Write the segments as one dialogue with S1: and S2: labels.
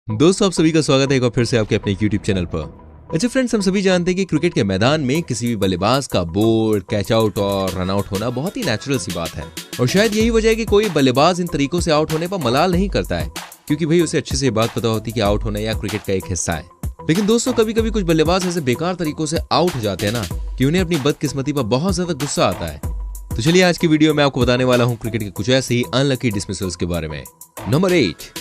S1: दोस्तों आप सभी का स्वागत है एक बार फिर से आपके अपने YouTube चैनल पर। अच्छा फ्रेंड्स, हम सभी जानते हैं कि क्रिकेट के मैदान में किसी भी बल्लेबाज का बोल्ड, कैच आउट और रन आउट होना बहुत ही नेचुरल सी बात है और शायद यही वजह है कि कोई बल्लेबाज इन तरीकों से आउट होने पर मलाल नहीं करता है, क्योंकि भाई उसे अच्छे से ये बात पता होती है कि आउट होना या क्रिकेट का एक हिस्सा है। लेकिन दोस्तों कभी कभी कुछ बल्लेबाज ऐसे बेकार तरीकों से आउट हो जाते हैं ना कि उन्हें अपनी बदकिस्मती पर बहुत ज्यादा गुस्सा आता है। तो चलिए आज की वीडियो में आपको बताने वाला हूँ क्रिकेट के कुछ ऐसे ही अनलकी डिसमिसल्स के बारे में। Number 8,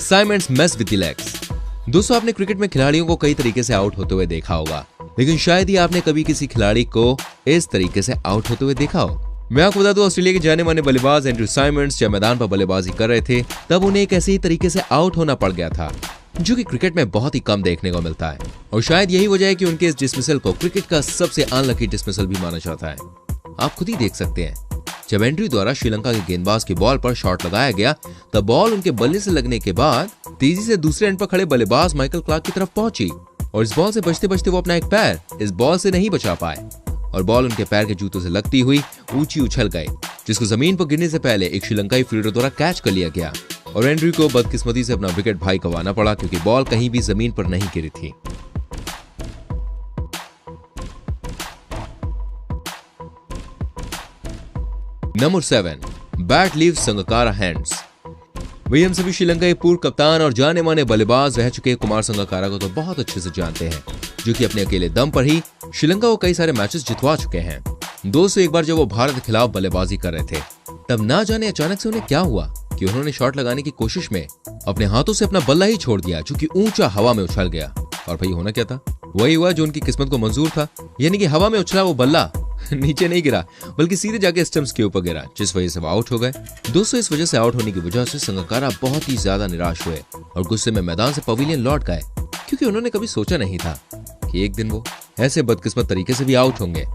S1: Symonds mess with the legs. दोस्तों आपने क्रिकेट में खिलाड़ियों को कई तरीके से आउट होते हुए देखा होगा, लेकिन शायद ही आपने कभी किसी खिलाड़ी को इस तरीके से आउट होते हुए देखा हो। मैं आपको बता दूं, ऑस्ट्रेलिया के जाने माने बल्लेबाज एंड्रू साइमंड्स जब मैदान पर बल्लेबाजी कर रहे थे तब उन्हें एक ऐसे ही तरीके से आउट होना पड़ गया था, जो कि क्रिकेट में बहुत ही कम देखने को मिलता है और शायद यही वजह है कि उनके इस डिसमिसल को क्रिकेट का सबसे अनलकी डिसमिसल भी माना जाता है। आप खुद ही देख सकते हैं, जब एंड्रू द्वारा श्रीलंका के गेंदबाज की बॉल पर शॉट लगाया गया तब बॉल उनके बल्ले से लगने के बाद तेजी से दूसरे एंड पर खड़े बल्लेबाज माइकल क्लार्क की तरफ पहुंची और इस बॉल से बचते बचते वो अपना एक पैर इस बॉल से नहीं बचा पाए और बॉल उनके पैर के जूतों से लगती हुई ऊंची उछल गई, जिसको जमीन पर गिरने से पहले एक श्रीलंकाई फील्डर द्वारा कैच कर लिया गया और एंड्रू को बदकिस्मती से अपना विकेट भाई गंवाना पड़ा, क्योंकि बॉल कहीं भी जमीन पर नहीं गिरी थी। Number 7, bat leaves Sangakkara hands. वही हम सभी श्रीलंका के पूर्व कप्तान और जाने माने बल्लेबाज रह चुके कुमार संगकारा को तो बहुत अच्छे से जानते हैं, जो कि अपने अकेले दम पर ही श्रीलंका को कई सारे मैचेस जितवा चुके हैं। दोस्तों एक बार जब वो भारत के खिलाफ बल्लेबाजी कर रहे थे तब ना जाने अचानक से उन्हें क्या हुआ कि उन्होंने शॉट लगाने की कोशिश में अपने हाथों से अपना बल्ला ही छोड़ दिया, जो कि ऊंचा हवा में उछल गया। और भाई होना क्या था, वही हुआ जो उनकी किस्मत को मंजूर था, यानी कि हवा में उछला वो बल्ला नीचे नहीं गिरा बल्कि सीधे जाके स्टंप्स के ऊपर गिरा, जिस वजह से वो आउट हो गए। दोस्तों इस वजह से आउट होने की वजह से संगकारा बहुत ही ज्यादा निराश हुए और गुस्से में मैदान से पवेलियन लौट गए, क्योंकि उन्होंने कभी सोचा नहीं था कि एक दिन वो ऐसे बदकिस्मत तरीके से भी आउट होंगे।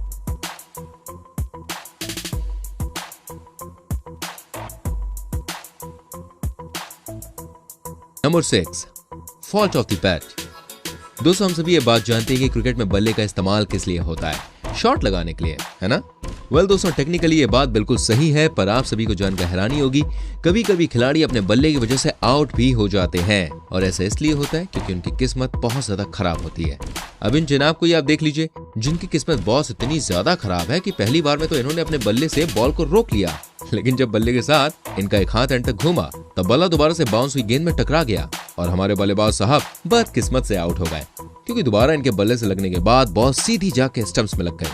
S1: Number 6, fault of the bat. दोस्तों हम सभी ये बात जानते हैं कि क्रिकेट में बल्ले का इस्तेमाल किस लिए होता है, शॉट लगाने के लिए, है ना? वेल दोस्तों टेक्निकली ये बात बिल्कुल सही है, पर आप सभी को जानकर हैरानी होगी, कभी कभी खिलाड़ी अपने बल्ले की वजह से आउट भी हो जाते हैं और ऐसा इसलिए होता है क्योंकि उनकी किस्मत बहुत ज्यादा खराब होती है। अब इन जनाब को ये आप देख लीजिए, जिनकी किस्मत बॉस इतनी ज्यादा खराब है कि पहली बार में तो इन्होंने अपने बल्ले से बॉल को रोक लिया, लेकिन जब बल्ले के साथ इनका एक हाथ एंड तक घूमा तब बल्ला दोबारा से बाउंस हुई गेंद में टकरा गया और हमारे बल्लेबाज साहब बदकिस्मत से आउट हो गए, क्योंकि दोबारा इनके बल्ले से लगने के बाद बॉल सीधी जाके स्टंप्स में लग गई।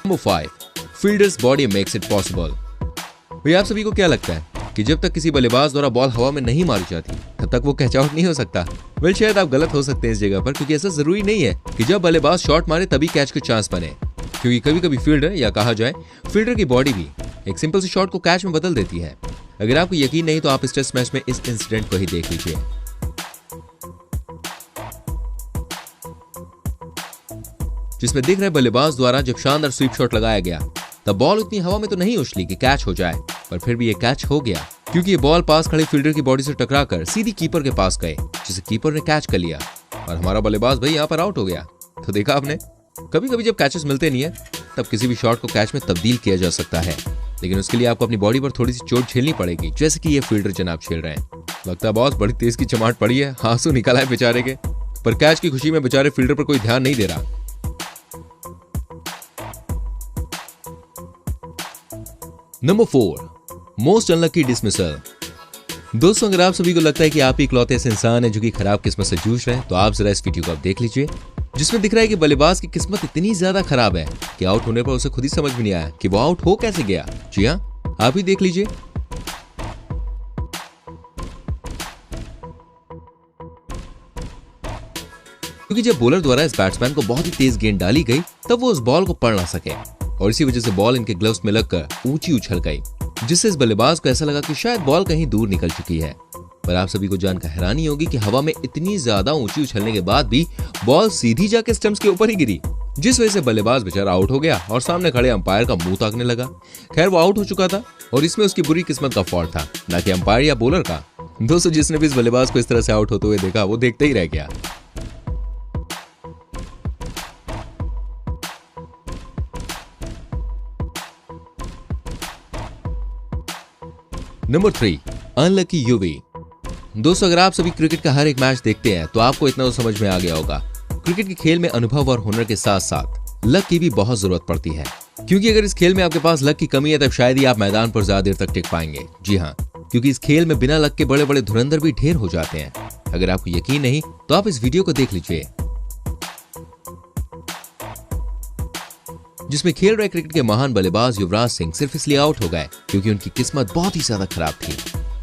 S1: Number 5, fielders body makes it possible. भैया आप सभी को क्या लगता है कि जब तक किसी बल्लेबाज द्वारा बॉल हवा में नहीं मारी जाती तब तक वो कैच आउट नहीं हो सकता? वेल शायद आप गलत हो सकते हैं इस जगह पर, क्योंकि ऐसा जरूरी नहीं है कि जब बल्लेबाज शॉट मारे तभी कैच के चांस बने, क्योंकि कभी कभी फील्डर या कहा जाए फील्डर की बॉडी भी एक सिंपल सी शॉट को कैच में बदल देती है। अगर आपको यकीन नहीं तो आप इस टेस्ट मैच में इस इंसिडेंट को ही देख लीजिए। जिसमें दिख रहे बल्लेबाज द्वारा जब शानदार स्वीप शॉट लगाया गया तब बॉल उतनी हवा में तो नहीं उछली कि कैच हो जाए, पर फिर भी ये कैच हो गया, क्योंकि ये बॉल पास खड़े फील्डर की बॉडी से टकराकर सीधी कीपर के पास गए, जिसे कीपर ने कैच कर लिया और हमारा बल्लेबाज भाई यहाँ पर आउट हो गया। तो देखा आपने, कभी कभी जब कैचेस मिलते नहीं है तब किसी भी शॉट को कैच में तब्दील किया जा सकता है, लेकिन उसके लिए आपको अपनी बॉडी पर थोड़ी सी चोट झेलनी पड़ेगी, जैसे कि ये फील्डर जनाब झेल रहे हैं। लगता है बॉस बड़ी तेज की चमाट पड़ी है, आंसू निकला है बेचारे के, पर कैच की खुशी में बेचारे फील्डर पर कोई ध्यान नहीं दे रहा। Number 4, most unlucky dismissal. दोस्तों अगर आप सभी को लगता है कि आप ही इकलौते ऐसे इंसान हैं जो कि खराब किस्मत से जूझ रहे हैं, तो आप जरा इस वीडियो को आप देख लीजिए, जिसमें दिख रहा है कि बल्लेबाज की किस्मत इतनी ज्यादा खराब है कि आउट होने पर उसे खुद ही समझ में नहीं आया कि वो आउट हो कैसे गया। जी हाँ, आप ही देख लीजिए। क्योंकि जब बॉलर द्वारा इस बैट्समैन को बहुत ही तेज गेंद डाली गई तब वो उस बॉल को पढ़ ना सके और इसी वजह से बॉल इनके ग्लव्स में लगकर ऊंची उछल गई, जिससे इस बल्लेबाज को ऐसा लगा कि शायद बॉल कहीं दूर निकल चुकी है। पर आप सभी को जानकर हैरानी होगी कि हवा में इतनी ज्यादा ऊंची उछलने के बाद भी बॉल सीधी जाके स्टंप्स के ऊपर ही गिरी, जिस वजह से बल्लेबाज बेचारा आउट हो गया और सामने खड़े अंपायर का मुंह ताकने लगा। खैर वो आउट हो चुका था और इसमें उसकी बुरी किस्मत का फॉल्ट था, ना कि अंपायर या बॉलर का। दोस्तों जिसने भी इस बल्लेबाज को इस तरह से आउट होते हुए देखा वो देखते ही रह गया। Number 3, unlucky UV. दोस्तों, अगर आप सभी क्रिकेट का हर एक मैच देखते हैं तो आपको इतना तो समझ में आ गया होगा, क्रिकेट के खेल में अनुभव और हुनर के साथ साथ लक की भी बहुत जरूरत पड़ती है। क्योंकि अगर इस खेल में आपके पास लक की कमी है तब शायद ही आप मैदान पर ज्यादा देर तक टिक पाएंगे। जी हाँ, क्योंकि इस खेल में बिना लक के बड़े बड़े धुरंधर भी ढेर हो जाते हैं। अगर आपको यकीन नहीं तो आप इस वीडियो को देख लीजिए, जिसमें खेल रहे क्रिकेट के महान बल्लेबाज युवराज सिंह सिर्फ इसलिए आउट हो गए क्योंकि उनकी किस्मत बहुत ही ज्यादा खराब थी।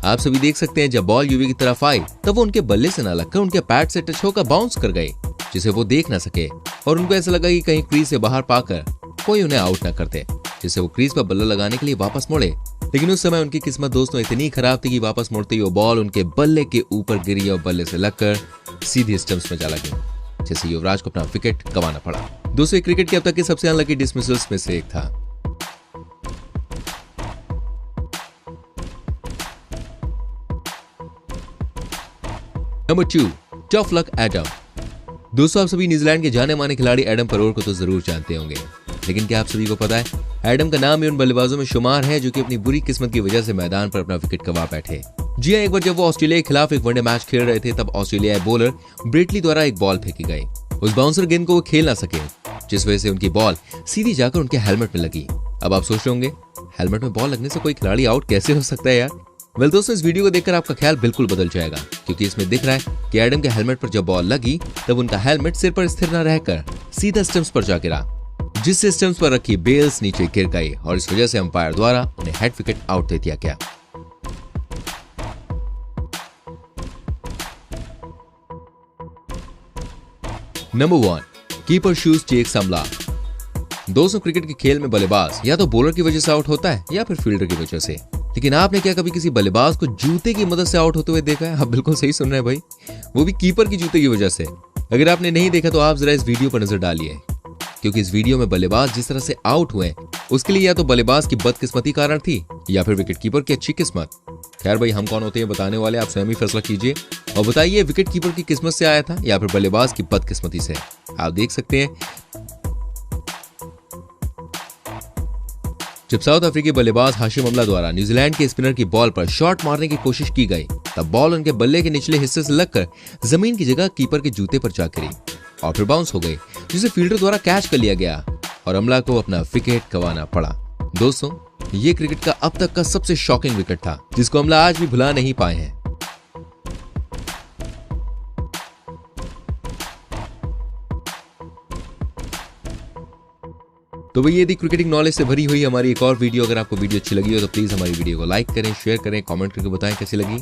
S1: आप सभी देख सकते हैं, जब बॉल यूवी की तरफ आई तब वो उनके बल्ले से न लगकर उनके पैड से टच होकर बाउंस कर गई, जिसे वो देख न सके और उनको ऐसा लगा कि कहीं क्रीज से बाहर पाकर कोई उन्हें आउट न करते, जिससे वो क्रीज पर बल्ला लगाने के लिए वापस मुड़े। लेकिन उस समय उनकी किस्मत दोस्तों इतनी खराब थी कि वापस मुड़ते ही वो बॉल उनके बल्ले के ऊपर गिरी और बल्ले से लगकर सीधी स्टंप्स में जा लगी, जिससे युवराज को अपना विकेट गंवाना पड़ा। दोस्तों, क्रिकेट के अब तक के सबसे अनलकी डिसमिसल्स में से एक था। Number 2, tough luck Adam. दोस्तों, आप सभी न्यूजीलैंड के जाने माने खिलाड़ी एडम परोर को तो जरूर जानते होंगे, लेकिन क्या आप सभी को पता है, एडम का नाम ही उन बल्लेबाजों में शुमार है जो कि अपनी बुरी किस्मत की वजह से मैदान पर अपना विकेट गंवा बैठे। जी हां, एक बार जब वो ऑस्ट्रेलिया के खिलाफ एक वनडे मैच खेल रहे थे तब ऑस्ट्रेलियाई बॉलर ब्रेटली द्वारा एक बॉल फेंकी गई। उस बाउंसर गेंद को वो खेल ना सके, जिस वजह से उनकी बॉल सीधी जाकर उनके हेलमेट में लगी। अब आप सोच रहे होंगे, हेलमेट में बॉल लगने से कोई खिलाड़ी आउट कैसे हो सकता है यार? वेल दोस्तों, इस वीडियो को देखकर आपका ख्याल बिल्कुल बदल जाएगा, क्योंकि इसमें दिख रहा है कि एडम के हेलमेट पर जब बॉल लगी तब उनका हेलमेट सिर पर स्थिर न रहकर सीधा स्टंप्स पर जा गिरा, जिससे स्टंप्स पर रखी बेल्स नीचे गिर गई और इस वजह से अंपायर द्वारा उन्हें हेड विकेट आउट दे दिया गया। नंबर 1, कीपर शूज चेक समला। दोस्तों, क्रिकेट के खेल में बल्लेबाज या तो बॉलर की वजह से आउट होता है या फिर फील्डर की वजह से, लेकिन आपने क्या कभी किसी बल्लेबाज को जूते की मदद से आउट होते हुए देखा है? आप बिल्कुल सही सुन रहे हैं भाई, वो भी कीपर की जूते की वजह से। अगर आपने नहीं देखा तो आप जरा इस वीडियो पर नजर डालिए, क्योंकि इस वीडियो में बल्लेबाज जिस तरह से आउट हुए उसके लिए या तो बल्लेबाज की बदकिस्मती कारण थी या फिर विकेट कीपर की अच्छी किस्मत। खैर भाई, हम कौन होते हैं बताने वाले, आप स्वयं ही फैसला कीजिए और बताइए विकेट कीपर की किस्मत से आया था या फिर बल्लेबाज की बदकिस्मती से। आप देख सकते हैं, जब साउथ अफ्रीकी बल्लेबाज हाशिम अमला द्वारा न्यूजीलैंड के स्पिनर की बॉल पर शॉट मारने की कोशिश की गई तब बॉल उनके बल्ले के निचले हिस्से से लगकर जमीन की जगह कीपर के जूते पर जा गिरी और फिर बाउंस हो गई, जिसे फील्डर द्वारा कैच कर लिया गया और अमला को अपना विकेट गंवाना पड़ा। दोस्तों, ये क्रिकेट का अब तक का सबसे शॉकिंग विकेट था, जिसको अमला आज भी भुला नहीं पाए हैं। तो भैया, यदि क्रिकेटिंग नॉलेज से भरी हुई हमारी एक और वीडियो अगर आपको वीडियो अच्छी लगी हो तो प्लीज हमारी वीडियो को लाइक करें, शेयर करें, कमेंट करके बताएं कैसी लगी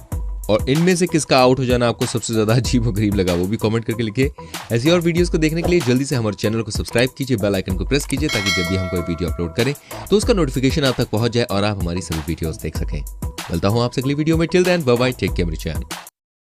S1: और इनमें से किसका आउट हो जाना आपको सबसे ज्यादा अजीब और गरीब लगा वो भी कमेंट करके लिखिए। ऐसी और वीडियोस को देखने के लिए जल्दी से हमारे चैनल को सब्सक्राइब कीजिए, बेल आइकन को प्रेस कीजिए ताकि जब भी हम कोई वीडियो अपलोड करें तो उसका नोटिफिकेशन आप तक पहुंच जाए और आप हमारी सभी वीडियोस देख सकें। मिलता हूं आपसे अगली वीडियो में। Till then bye bye, take care मेरे चैनल।